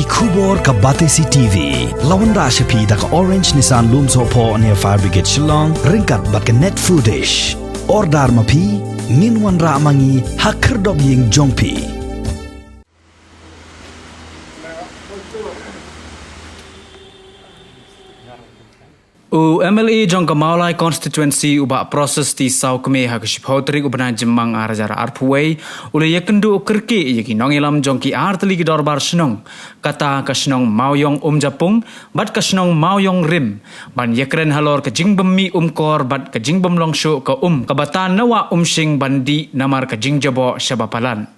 Kubor ka Batesi TV. Lawan Rashapi da ka Orange Nissan Looms Hopo near Fire Brigade Shillong. Ringkat bat ka net footage. Ordar mapi. Minwan ra mangi hakerdog ying jongpi. MLA jong Maulai constituency ubak proses ti sau keme hakishipotrik ubana jemang arjara arpuway ule yakendu kerke yaki nongilam jong ki artli ki dorbar snong kata ka snong mauyong japung bat ka snong mauyong rim ban yakren halor ka jingbemi kor bat ka jingbem longsho ka kabatan nawa sing bandi namar ka jingjabo shabapalan.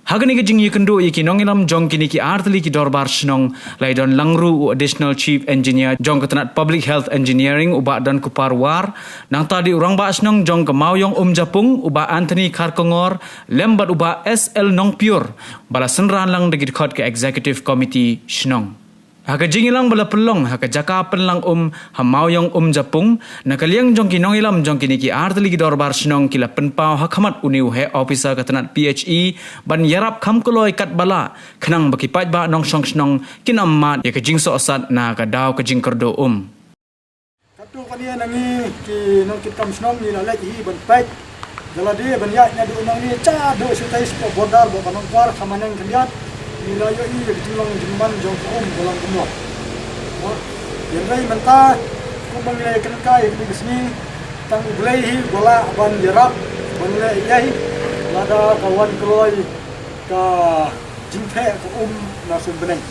Hagani ke jing yikendu yiki nongilam jong kini ki artli ki dorbar snong laidon langru additional chief engineer jong ketenat public health engineering uba dan kuparwar nang tadi urang ba snong jong ke mauyong japung uba Anthony Karkongor lembat uba SL nong pure bala senran lang degit khot ke executive committee snong. Haka jingilang bala pelong haka jakapan lang hamauyong japung nakaliang jong kinong ilam jong kini ki artli ki dorbar snong kila penpau hakamat uniu he officer katanat PHE ban yarap kamkuloy kat bala kenang baki paj ba nong song snong kinamat ya ka jing so asat na ka daw ka jing kerdo Katu kania nangi ki nong kitam snong ni lalai hi ban paj daladi ban ya nya du nong ni cha do sitai spo bodar bo kanong kwar kamaneng kaliat nilai i bilang jemban jong dalam kumur. Yang lain mentah kumangilai kenkai di sini tang belai bola ban jerap ban lei lada kawan keloi ka jingthe ko nasun beneng.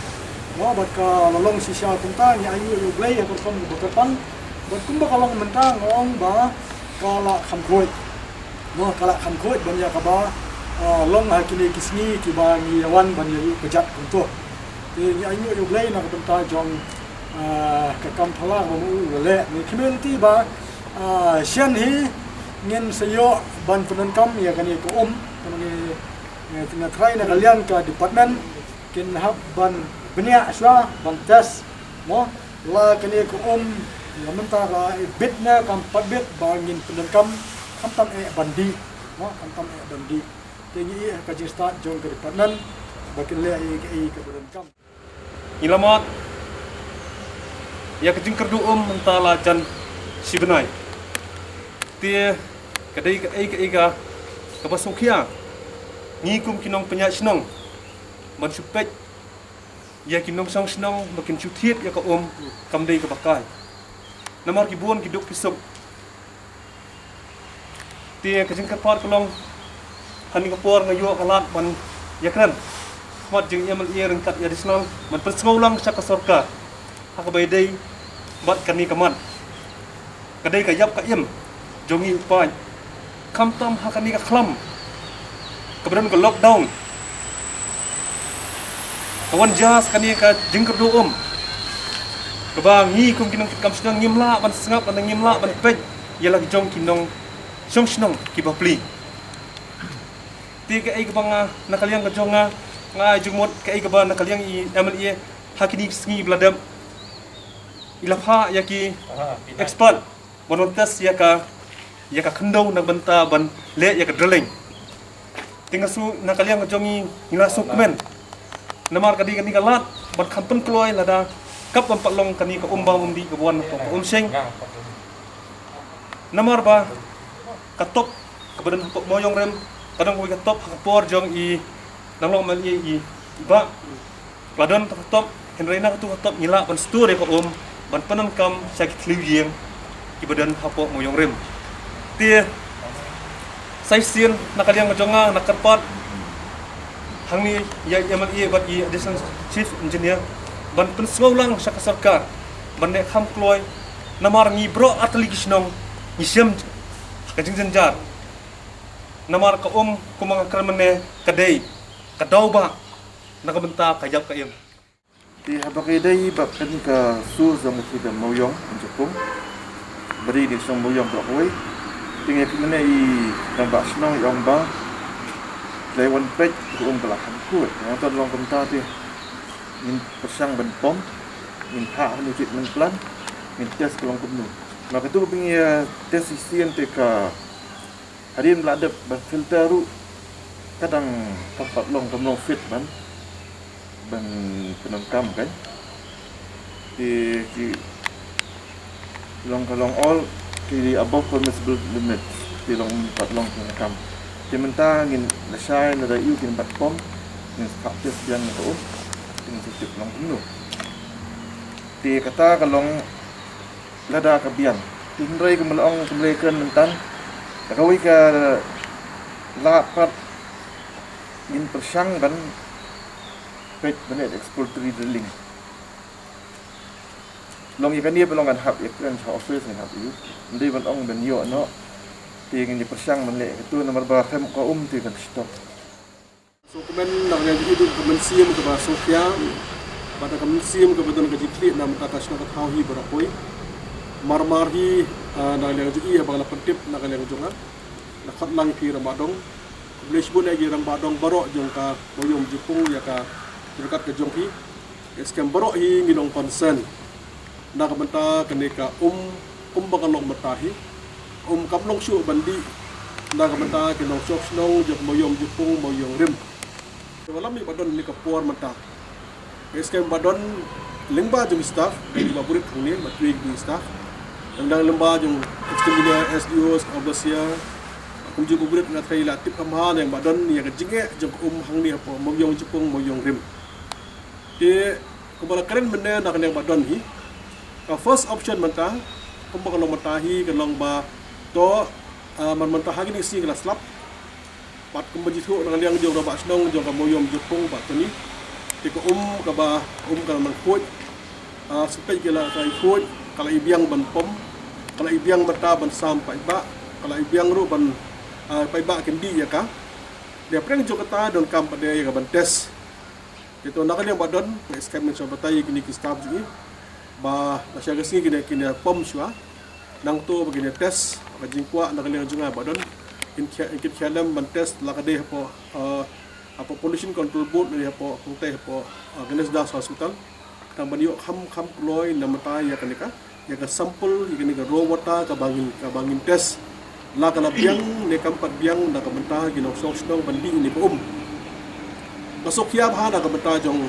Bat ka lolong sisa punta ni ayu belai ko kon berkepan bat kumba kalong mentang ngong ba kala khamkhoi. Kala khamkhoi ban ya ka ba long hakini kisni ki bangi wan banyi bejat untuk ni ayu yo blai na benta jong ka kam phala mu le ni community ba sian hi ngin sayo ban penan kam ya kani ko ni tengah try na kalian ka department kin hab ban benia aswa ban tes mo la kani ko ya menta ka bitna kam pabit bangin penan kam tam bandi mo tam bandi tinggi kaji start jong ke department bakin le ai ke berengkam ilamat ya kejing kerdu mentala jan sibenai tie kadai ka kapasukia ngikum kinong penyak snong man supek ya kinong song snong makin cutiet ya ka kamdei ka bakai namar kibuan kiduk kisuk tie kejing kapar kolong hani kapor ngayo kalat man yakran mat jing yamal iya rengkat ya disnal man persngaulang sa kasorka hakabaydai bat kani kaman kadai kayap kayem jongi upai kamtam hakani ka khlam kemudian ke lockdown kawan jas kani ka jingkerdo kebangi kum kinong kam sedang ngimla ban sengap ban ngimla ban pej ialah jong kinong song snong kibapli tiga ai kabanga nakaliang kajonga nga jumot kai kaba nakaliang i MLA hakini sngi bladam ilapha yaki expert bonontas yaka khandau nagbanta ban le yaka drilling tingasu nakaliang kajongi ngilasuk men namar kadi kani kalat ban khampen kloy lada kap ban patlong kani ka umdi ka buan ko sing namar ba katop kebadan pok moyong rem kadang ko top hakapor jong i nanglong mal i ba ladon top henrena tu top ngila ban stur ko ban panan kam sakit liwing ki badan hapo moyong rem tie saisien nakaliang jonga nakarpat hangni ya yamal i bat i additional chief engineer ban pensngaulang sa kasarkar ban ne kham kloy namar ngi bro atli kisnong ngisem kajing janjar namar ka kumanga kermane kadai kadau ba nakabenta kayap kayem di habaki dai bab kan ka su zam kita moyong japung beri di song moyong ba hoi tinggal kene i nambah snong yong ba lewan pej kala han ku ya ton long komta ti min persang ban pom min ha ni fit men plan min tes kolong kumnu maka tu pingi tes isian te ka harin ladap ban filter ru kadang kapat long kamno fit ban ban penangkam kan di long kalong all di above permissible limit di long long penangkam di mentang in la shine na yu kin bat pom in faktis yang ko in sitip long penuh di kata kalong lada kabian tinrai ke melong kembalikan mentan kawi ka lapat in persang ban pet benet exploratory drilling long ikan dia pelong kan hab ikan sa office ni hab yu ndi ban ong ben yo no ti ngin persang men le tu nomor ba khem ko ti kan stop so kemen nak yang hidup kemen siam ke ba Sofia pada kemen siam ke betul ke jitli nam takas nak tauhi berakoi marmarhi nak yang ji ba la pentip nak yang jonga nak lang pi ramadong Blish pun lagi orang badong barok jong ka boyom jipung ya ka dekat ke jong hi eskem barok hi nginong concern nak benta kenika bakalong matahi kamlong syu bandi nak benta kinong sok snong jok boyom jipung boyong rim walam mi badon ni ka puar mata eskem badon lingba jong staff di baburit ni matri di staff dan lemba jong extended SDOs obasia kunci buburit na thaila tip kamha yang badan ni ka jinge jong hang ni po moyong jipung moyong rim te kubala karen menne na kaneng badan hi ka first option manta kumbaka long matahi kalong ba to man mantahagi ni si kelas lap pat kumbaji thu na liang jong ba snong jong ka moyong jipung ba tani te ko ka ba ka man khoj sepai kala kai khoj kala ibiang ban pom kala ibiang mata ban sampai ba kala ibiang ru ban pai ba kendi ya ka dia preng jo kata don kam pada ya ban tes itu nak yang badon skam men sobatai kini ki staff ji ba asya gasi kini pom shwa nang tu begini tes ka jingkwa nak yang junga badon in kit khalam ban tes la ka de po apa pollution control board ni po kuntai po Ganesh Das hospital tang ban yo kham loi namata ya kanika ya ka sampel ya kanika raw water ka bangin tes la kana biang ne kampat biang na kamenta ginong sok snong bandi ni ko masuk ya bha na kamenta jong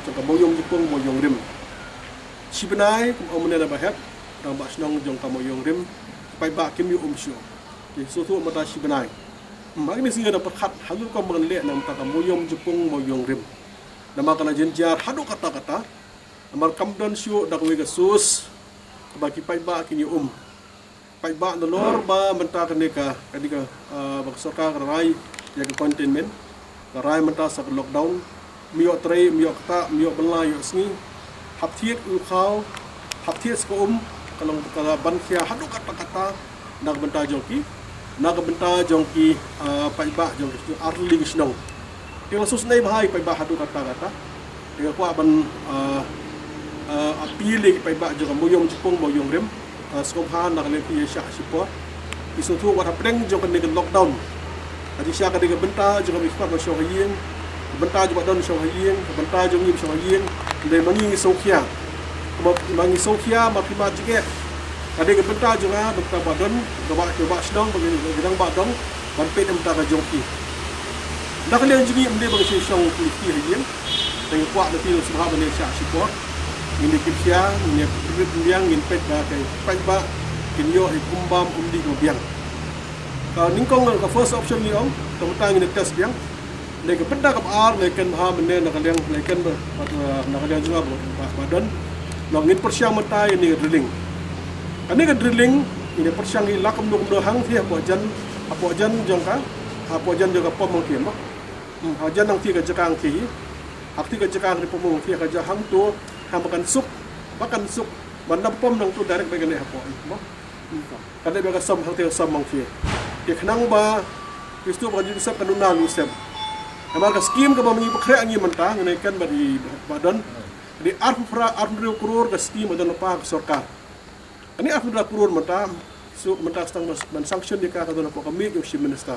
ka moyong jipung moyong rim sibenai kum omne na bahet tang ba snong jong ka moyong rim pai ba kim yu syo ki so tu mata sibenai mag ni singa na pakhat halul ko mang le nam ta ka moyong jipung moyong rim nama kana jenjar hadu kata amar kamdon syo dak we ga sus bagi pai ba kin yu pai ba nolor ba menta kenika baksoka rai ya ke containment rai menta sa lockdown mio tray mio kata mio bela yo sni haptiet u khau haptiet ko kalong kala ban khia hadu kata nak benta jongki pai ba jongki arling snong ting sus nei bahai pai ba hadu kata ting ko ban api le pai ba jong moyong jipong moyong rem skophan nak le pi sha sipo isu tu wat hapeng jong kan dengan lockdown adi sha ka dengan benta jong mi spa sho hayeng benta jong don sho hayeng benta jong ni sho hayeng le mangi sokhia mangi sokhia ma pi ma jige adi ke benta jong benta badon ba snong bagi gedang badon ban pe benta ka jong ki nak le jigi mde bagi sho pi hayeng dengan kwa de pi subha ban sha sipo ini kipsia ini biang in pet ba kai pai ba kinyo i kumbam umdi ko biang ka ningkong ka first option ni ong tong ini test biang le ka benda ka ar le kan ha menne na kaliang le kan ba na kaliang juga badan lo ngin persiang mata ini drilling ani ka drilling ini persiang i lakum do hang thi apo jan jongka apo jan juga pom ki ma ha jan nang thi ka jakang thi hak thi ka jakang ri pom thi ka jahang tu makan sup bandam pom nang tu direct bagai ni hapo mo kada baga som hang te som mang fi ke khnang ba kristo ba jadi sap kanuna lu sem amar ka scheme ka ba mangi pakre angi manta ngai kan ba di badan di arfra kror ka scheme adan pa sarkar ani arfra kror manta su manta stang man sanction di ka kadon pa kami yung chief minister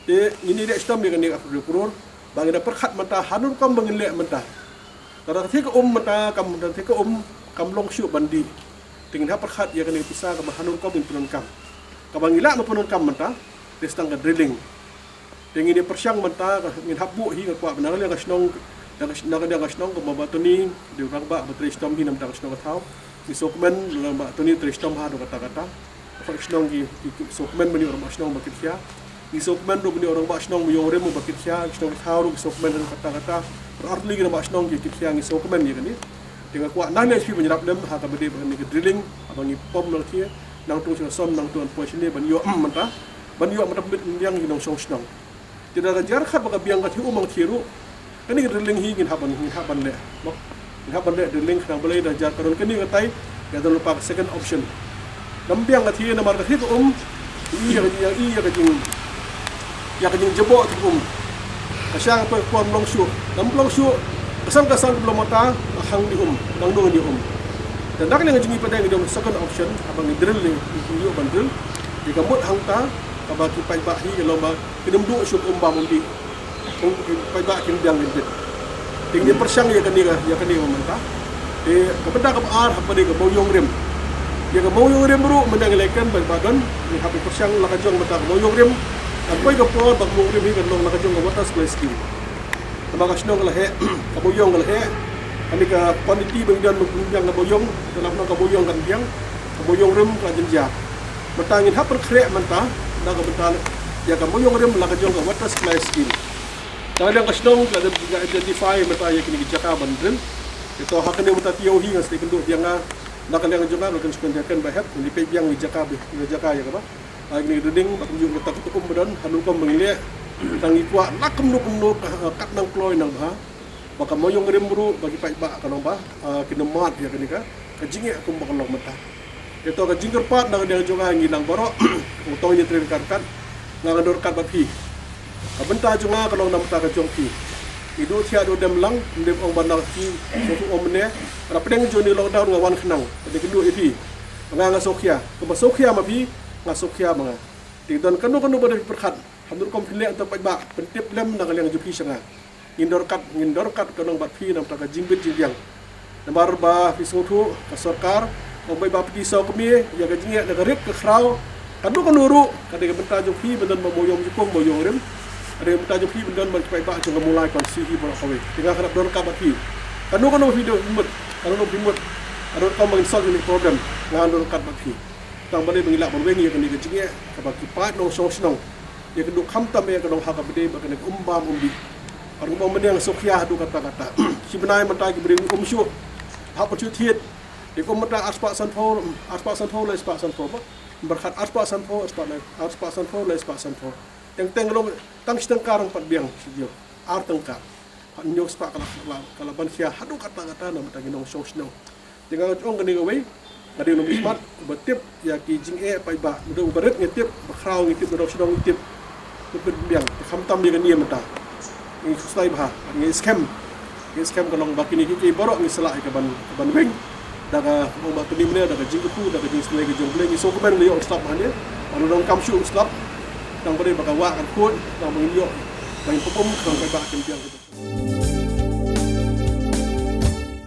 de ini de stam ni arfra kror bagi da perkhat manta hanur kam bangile manta Tara thik mata kam long syu bandi tingin ha perkhat ya kan pisah ka hanun ko bin punon kam kabangila ma punon kam mata testang ka drilling tingin ni persyang mata ka ngin habu hi ka kwa benar le ka snong Nak kasnong ko mabatuni di orang ba batristom hinam ta kasnong tahu ni sokmen dalam ba tuni tristom ha do kata-kata kasnong ki sokmen bani orang kasnong bakit sia ni sokmen do bani orang kasnong yore mo bakit sia kasnong tahu sokmen do kata-kata berarti lagi nama kasnong ki sia ni sokmen ni kan ni dengan kuat nang ni spi menyerap dem ha ka bade ni drilling abang ni pom nang kia nang tu som nang tuan pois ni ban yo mata yang hinong kasnong tidak ajar khat baka biang ka thiu mang thiru kani drilling hi ngin haban le no ngin haban le drilling khang balai da jar karon kani ngatai ya da lupa second option lambiang ngathi na mar kathi ko iya ka jing jebo tu kasyang pa kuam long shu kasang belum mata hang di nang dong di dan dak nang jingi padang di second option abang drilling yo bandel di kamut hang ta kabaki pai ba hi lomba kidum du syuk ba mundi pai ba kin biang bit tinggi persang ya kani mentah kepada ke ar apa dia ke boyong rem dia ke boyong rem bro mendang lekan badan ni hapi persang la ka jong mata boyong rem apa ke por bak boyong rem hi kan long la ka jong wa tas play skill tama ka snong la he ka boyong la he ani ka quantity bengdan yang ka boyong dalam ka boyong kan biang ka boyong rem ka jenja matangin hapur krek mentah da ka bental ya ka boyong rem la ka jong wa tas play skill Kadang kasnong kada identify mata ya kini jaka bandel. Itu hakane mata tiau hi ngas tekendo dia nga nakaliang juga kan sekondiakan bahat ni pe yang ni jaka ya ka ba. Ni dinding bak ju mata tukum badan hanu kom mengile tangi kuat nakem nuk kat nang ploy nang ba. Baka moyong remburu bagi pai ba kanong ba kinemat ya kini ka. Kajinge kum bak long mata. Itu kajingker pat nang dia juga ngilang baro utong ni terkan ngador kat bapi. Abenta junga kalau nam ta ka jongki idu thia do dem lang ndem ong bandar ki so om ne ra pedeng joni lockdown ngawan khnang de kendu ipi nga sokhia ko sokhia ma bi nga sokhia ma ti don kanu bade perkhat handur kom phile anta ba pentip lem na kaleng jupi sanga ngindor kat kanong bat phi nam ta ka jingbit jingyang nambar ba fi sothu ka sarkar ong ba pti so kemi ya ka jinge na ka rip ka khrau kanu ru ka de benta jupi benan moyong jukong moyong rem ada yang bertajuk hi bendan mencapai bak jangan mulai konsi hi bola kawe tinggal harap dorka baki kanu video imut kanu imut ada kau menginstal ini program ngan dorka baki tang bale mengilak berwengi kan di kecingnya kabaki pat no sosnong dia keduk khamtam ya kadong haka bede bakan umbam umbi arung bom yang sokhia du kata si benai mentai beri syu hak percu thiet di kom mata aspa sanfo le aspa sanfo berkhat aspa sanfo le aspa sanfo yang tenglong tang sidang karang pat biang sidio ar tengkar pat nyok spa kala ban sia hadu kata-kata nam tangi nong sosno tinggal ong gani gawe ngade no bismat betip ya ki jing pai ba mudo baret ngetip bakrau ngetip do sidong ngetip put biang khamtam dia ni mata ni susai bah ni scam kalong bakini ki borok ni selak ke ban weng daga mo batu ni mene daga jing ku daga jing selai ke jong ni so kemen ni stop hanya anu dong kam shu stop tang bade baka wa kan kun tang mengiyok bang popom kang kai ba kem piang